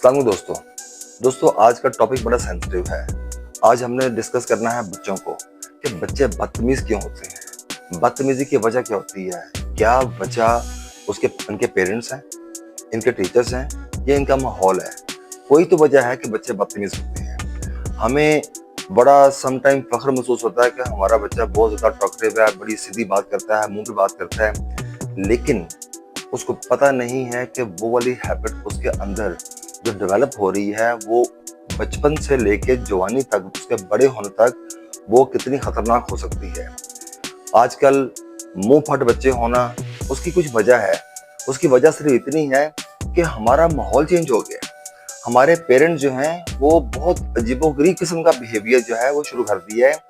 सलाम दोस्तों। आज का टॉपिक बड़ा सेंसिटिव है। आज हमने डिस्कस करना है बच्चों को कि बच्चे बदतमीज क्यों होते हैं, बदतमीजी की वजह क्या होती है, क्या वजह उसके उनके पेरेंट्स हैं, इनके टीचर्स हैं या इनका माहौल है। कोई तो वजह है कि बच्चे बदतमीज होते हैं। हमें बड़ा समटाइम फख्र महसूस होता है कि हमारा बच्चा बहुत ज़्यादा टॉकटिव है, बड़ी सीधी बात करता है, मुंह पे बात करता है, लेकिन उसको पता नहीं है कि वो वाली हैबिट उसके अंदर जो डेवलप हो रही है वो बचपन से लेके जवानी तक, उसके बड़े होने तक वो कितनी खतरनाक हो सकती है। आजकल मुंह फट बच्चे होना, उसकी कुछ वजह है। उसकी वजह सिर्फ इतनी है कि हमारा माहौल चेंज हो गया। हमारे पेरेंट्स जो हैं वो बहुत अजीबोगरीब किस्म का बिहेवियर जो है वो शुरू कर दिया है।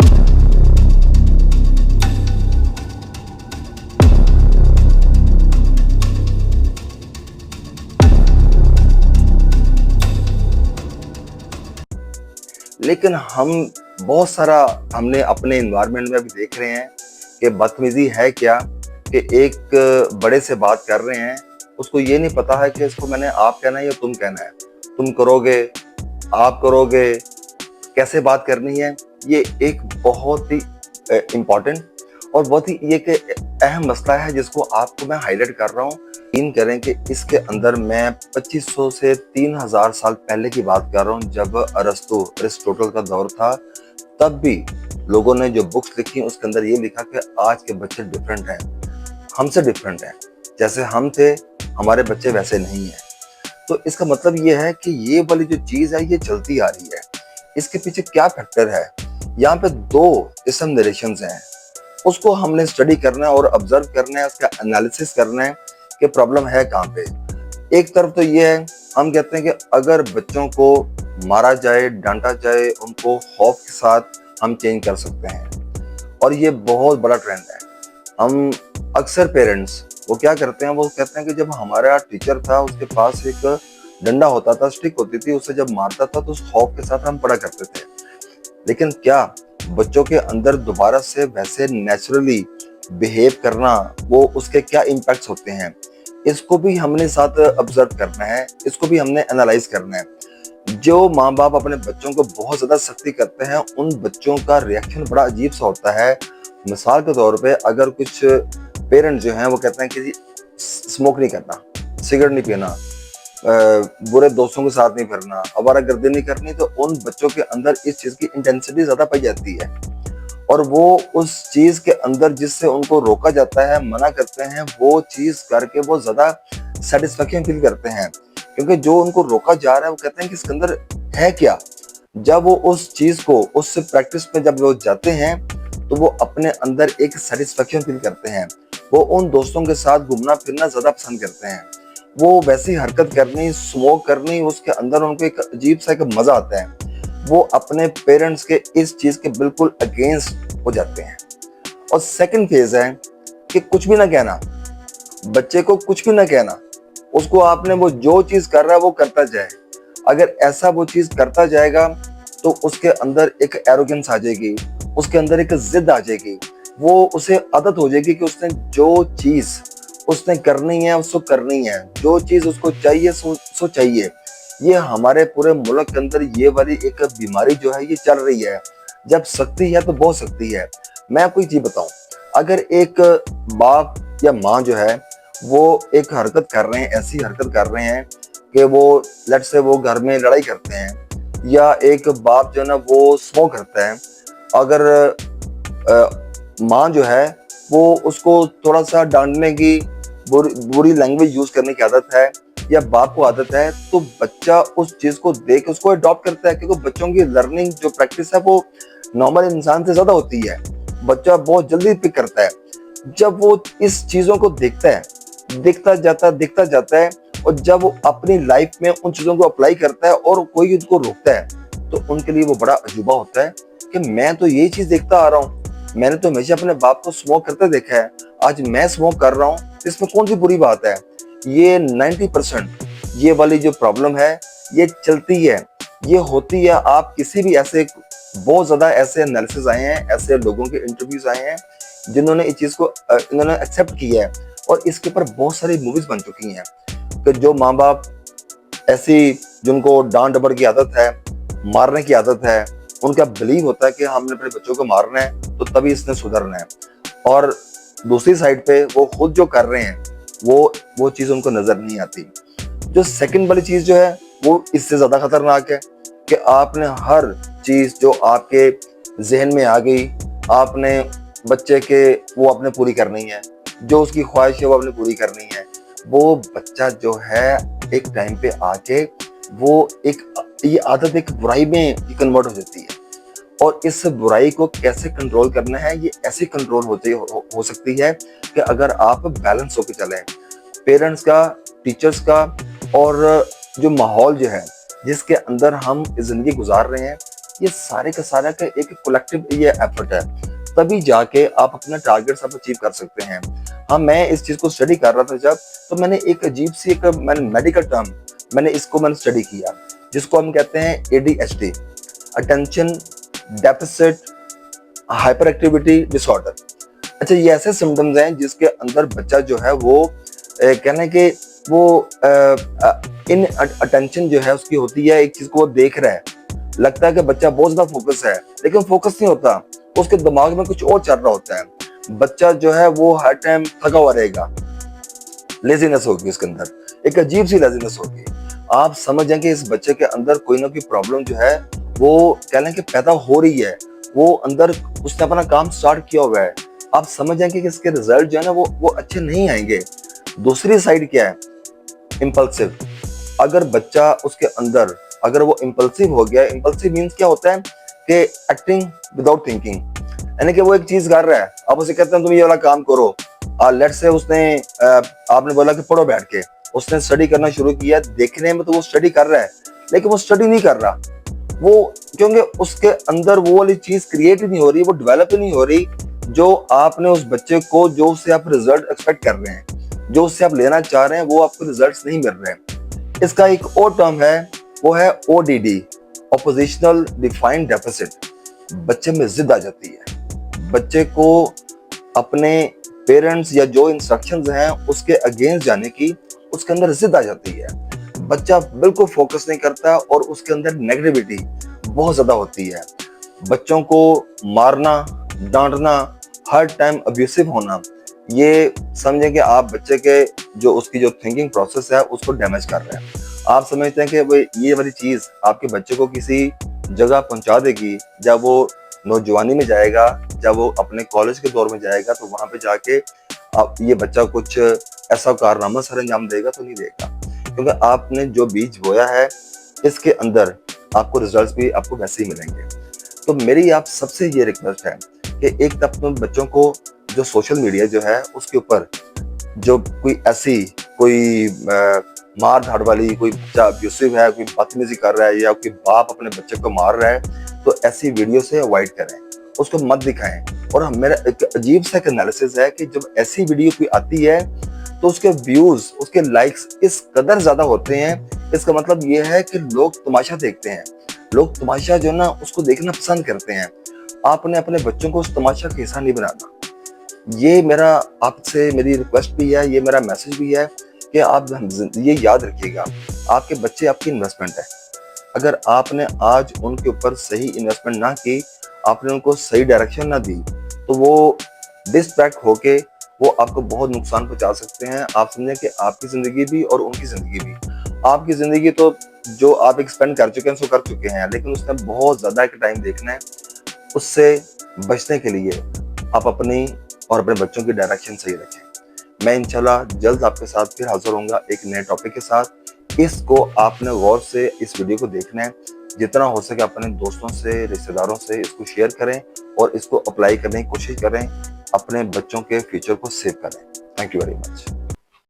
लेकिन हम बहुत सारा हमने अपने एनवायरनमेंट में अभी देख रहे हैं कि बदतमीजी है क्या, कि एक बड़े से बात कर रहे हैं, उसको ये नहीं पता है कि इसको मैंने आप कहना है या तुम कहना है, तुम करोगे, आप करोगे, कैसे बात करनी है। ये एक बहुत ही इम्पोर्टेंट और बहुत ही ये कि अहम मसला है जिसको आपको मैं हाईलाइट कर रहा हूँ। यकीन करें कि इसके अंदर मैं 2500 से 3000 साल पहले की बात कर रहा हूँ, जब अरिस्टोटल का दौर था। तब भी लोगों ने जो बुक्स लिखी उसके अंदर ये लिखा कि आज के बच्चे डिफरेंट हैं, हमसे डिफरेंट हैं, जैसे हम थे हमारे बच्चे वैसे नहीं हैं। तो इसका मतलब ये है कि ये वाली जो चीज़ है ये चलती आ रही है। इसके पीछे क्या फैक्टर है, यहाँ पे दो किस्म नरेशंस हैं, उसको हमने स्टडी करना है और ऑब्जर्व करना है, उसका एनालिसिस करना है कि प्रॉब्लम है कहाँ पे। एक तरफ तो ये है, हम कहते हैं कि अगर बच्चों को मारा जाए, डांटा जाए, उनको खौफ के साथ हम चेंज कर सकते हैं, और ये बहुत बड़ा ट्रेंड है। हम अक्सर पेरेंट्स वो क्या करते हैं, वो कहते हैं कि जब हमारा टीचर था उसके पास एक डंडा होता था, स्टिक होती थी, उससे जब मारता था तो उस खौफ के साथ हम पढ़ा करते थे। लेकिन क्या बच्चों के अंदर दोबारा से वैसे नेचुरली बिहेव करना, वो उसके क्या इम्पैक्ट्स होते हैं, इसको भी हमने साथ ऑब्जर्व करना है, इसको भी हमने एनालाइज करना है। जो माँ बाप अपने बच्चों को बहुत ज्यादा सख्ती करते हैं, उन बच्चों का रिएक्शन बड़ा अजीब सा होता है। मिसाल के तौर पे अगर कुछ पेरेंट्स जो हैं वो कहते हैं कि स्मोक नहीं करना, सिगरेट नहीं पीना, बुरे दोस्तों के साथ नहीं फिरना, आवारागर्दी नहीं करनी, तो उन बच्चों के अंदर इस चीज की इंटेंसिटी ज्यादा पाई जाती है और वो उस चीज के अंदर जिससे उनको रोका जाता है, मना करते हैं, वो चीज करके वो ज्यादा सेटिस्फेक्शन फील करते हैं, क्योंकि जो उनको रोका जा रहा है वो कहते हैं कि इसके अंदर है क्या। जब वो उस चीज को, उस प्रैक्टिस पे जब वो जाते हैं तो वो अपने अंदर एक सेटिस्फेक्शन फील करते हैं। वो उन दोस्तों के साथ घूमना फिरना ज्यादा पसंद करते हैं, वो वैसी हरकत करनी, स्मोक करनी, उसके अंदर उनको एक अजीब सा एक मजा आता है। वो अपने पेरेंट्स के इस चीज के बिल्कुल अगेंस्ट हो जाते हैं। और सेकंड फेज है कि कुछ भी ना कहना, बच्चे को कुछ भी ना कहना, उसको आपने वो जो चीज कर रहा है वो करता जाए। अगर ऐसा वो चीज करता जाएगा तो उसके अंदर एक एरोगेंस आ जाएगी, उसके अंदर एक जिद आ जाएगी, वो उसे आदत हो जाएगी कि उसने जो चीज उसने करनी है उसको करनी है, जो चीज उसको चाहिए सो चाहिए। ये हमारे पूरे मुल्क के अंदर ये वाली एक बीमारी जो है ये चल रही है। जब सकती है तो बहुत सकती है। मैं आपको एक चीज बताऊं, अगर एक बाप या माँ जो है वो एक हरकत कर रहे हैं, ऐसी हरकत कर रहे हैं कि वो लेट से वो घर में लड़ाई करते हैं, या एक बाप जो है ना वो स्मोक करता है, अगर माँ जो है वो उसको थोड़ा सा डांटने की, बुरी लैंग्वेज यूज करने की आदत है, या बाप को आदत है, तो बच्चा उस चीज को देख उसको अडॉप्ट करता है, क्योंकि बच्चों की लर्निंग जो प्रैक्टिस है वो नॉर्मल इंसान से ज्यादा होती है। बच्चा बहुत जल्दी पिक करता है। जब वो इस चीजों को देखता है, दिखता जाता है, और जब वो अपनी लाइफ में उन चीजों को अप्लाई करता है और कोई उनको रोकता है, तो उनके लिए वो बड़ा अजूबा होता है कि मैं तो यही चीज देखता आ रहा हूँ, मैंने तो हमेशा अपने बाप को स्मोक करते देखा है, आज मैं स्मोक कर रहा हूँ, इसमें कौन सी बुरी बात है। ये 90% ये वाली जो प्रॉब्लम है ये चलती है, ये होती है। आप किसी भी ऐसे, बहुत ज्यादा ऐसे एनालिसिस आए हैं, ऐसे लोगों के इंटरव्यूज आए हैं जिन्होंने इस चीज को इन्होंने एक्सेप्ट किया है, और इसके ऊपर बहुत सारी मूवीज बन चुकी हैं कि जो माँ बाप ऐसी जिनको डांट डपट की आदत है, मारने की आदत है, उनका बिलीव होता है कि हमने अपने बच्चों को मारना है तो तभी इसने सुधरना है। और दूसरी साइड पे वो खुद जो कर रहे हैं वो चीज उनको नजर नहीं आती। जो सेकंड वाली चीज जो है वो इससे ज्यादा खतरनाक है कि आपने हर चीज जो आपके जहन में आ गई, आपने बच्चे के वो आपने पूरी करनी है, जो उसकी ख्वाहिश है वो आपने पूरी करनी है। वो बच्चा जो है एक टाइम पे आके वो ये आदत एक बुराई में कन्वर्ट हो जाती है। और इस बुराई को कैसे कंट्रोल करना है, ये ऐसे कंट्रोल हो सकती है कि अगर आप बैलेंस होकर चलें, पेरेंट्स का, टीचर्स का, और जो माहौल जो है जिसके अंदर हम जिंदगी गुजार रहे हैं, ये सारे का सारा का एक कलेक्टिव ये एफर्ट है, तभी जाके आप अपना टारगेट सब अचीव कर सकते हैं। हाँ, मैं इस चीज को स्टडी कर रहा था जब, तो मैंने एक अजीब सी मैंने मेडिकल टर्म मैंने स्टडी किया, जिसको हम कहते हैं ADHD, attention deficit hyper activity disorder. अच्छा, ये ऐसे सिम्टम्स हैं जिसके अंदर बच्चा जो है वो कहने के वो इन अटेंशन जो है उसकी होती है, एक चीज को वो देख रहा है, लगता है कि बच्चा बहुत ज्यादा फोकस है, लेकिन फोकस नहीं होता, उसके दिमाग में कुछ और चल रहा होता है। बच्चा जो है वो हर टाइम थका हुआ रहेगा, लेजीनेस होगी उसके अंदर, एक अजीब सी लेजीनेस होगी। आप समझ जाएं कि इस बच्चे के अंदर कोई ना कोई प्रॉब्लम जो है वो कह लें कि पैदा हो रही है, वो अंदर उसने अपना काम स्टार्ट किया हुआ है। आप समझ जाएं कि इसके रिजल्ट जो है ना वो अच्छे नहीं आएंगे। दूसरी साइड क्या है, इम्पल्सिव। अगर बच्चा उसके अंदर अगर वो इम्पल्सिव हो गया, इम्पल्सिव मीन्स क्या होता है कि एक्टिंग विदाउट थिंकिंग, यानी कि वो एक चीज कर रहा है, आप उसे कहते हैं तुम ये वाला काम करो, लेट्स से उसने आपने बोला कि पढ़ो बैठ के, उसने स्टडी करना शुरू किया, देखने में तो वो स्टडी कर रहा है लेकिन वो स्टडी नहीं कर रहा, वो क्योंकि उसके अंदर वो वाली चीज क्रिएट ही नहीं हो रही, वो डेवलप ही नहीं हो रही जो आपने उस बच्चे को, जो उससे आप रिजल्ट एक्सपेक्ट कर रहे हैं, जो उससे आप लेना चाह रहे हैं, वो आपको रिजल्ट्स नहीं मिल रहे हैं। इसका एक और टर्म है, वो है ODD, ऑपोजिशनल डिफाइंड डेफिसिट। बच्चे में जिद आ जाती है, बच्चे को अपने पेरेंट्स या जो इंस्ट्रक्शंस हैं उसके अगेंस्ट जाने की उसके अंदर जिद आ जाती है। बच्चा बिल्कुल फोकस नहीं करता और उसके अंदर नेगेटिविटी बहुत ज्यादा होती है। बच्चों को मारना, डांटना, हर टाइम अब्यूसिव होना, ये समझें कि आप बच्चे के जो उसकी जो थिंकिंग प्रोसेस है उसको डैमेज कर रहे हैं। आप समझते हैं कि भाई ये वाली चीज आपके बच्चे को किसी जगह पहुंचा देगी, जब वो नौजवानी में जाएगा, जब वो अपने कॉलेज के दौर में जाएगा, तो वहां पे जाके आप ये बच्चा कुछ ऐसा कारनामा सर अंजाम देगा तो नहीं देगा, क्योंकि आपने जो बीज बोया है इसके अंदर आपको रिजल्ट्स भी आपको वैसे ही मिलेंगे। तो मेरी आप सबसे ये रिक्वेस्ट है कि एक तब तो बच्चों को जो सोशल मीडिया जो है उसके ऊपर जो कोई मार धाड़ वाली, कोई बच्चा अब्यूसिव है, कोई बदतमीजी कर रहा है या कोई बाप अपने बच्चे को मार रहा है, तो ऐसी वीडियो से अवॉइड करें, उसको मत दिखाएं। और मेरा एक अजीब सा एनालिसिस है कि जब ऐसी वीडियो कोई आती है तो उसके व्यूज, उसके लाइक्स इस कदर ज्यादा होते हैं, इसका मतलब ये है कि लोग तमाशा देखते हैं, लोग तमाशा जो ना उसको देखना पसंद करते हैं। आपने अपने बच्चों को उस तमाशा का हिस्सा नहीं बनाना। ये मेरा आपसे मेरी रिक्वेस्ट भी है, ये मेरा मैसेज भी है कि आप ये याद रखिएगा, आपके बच्चे आपकी इन्वेस्टमेंट है। अगर आपने आज उनके ऊपर सही इन्वेस्टमेंट ना की, आपने उनको सही डायरेक्शन ना दी, तो वो डिस्ट्रैक्ट होके वो आपको बहुत नुकसान पहुंचा सकते हैं। आप समझें कि आपकी जिंदगी भी और उनकी जिंदगी भी, आपकी जिंदगी तो जो आप एक्सपेंड कर चुके हैं सो कर चुके हैं, लेकिन उसने बहुत ज्यादा एक टाइम देखना है। उससे बचने के लिए आप अपनी और अपने बच्चों की डायरेक्शन सही रखें। मैं इंशाल्लाह जल्द आपके साथ फिर हाजिर होऊंगा एक नए टॉपिक के साथ। इसको आपने गौर से इस वीडियो को देखना है, जितना हो सके अपने दोस्तों से, रिश्तेदारों से इसको शेयर करें और इसको अप्लाई करने की कोशिश करें, अपने बच्चों के फ्यूचर को सेव करें। Thank you very much.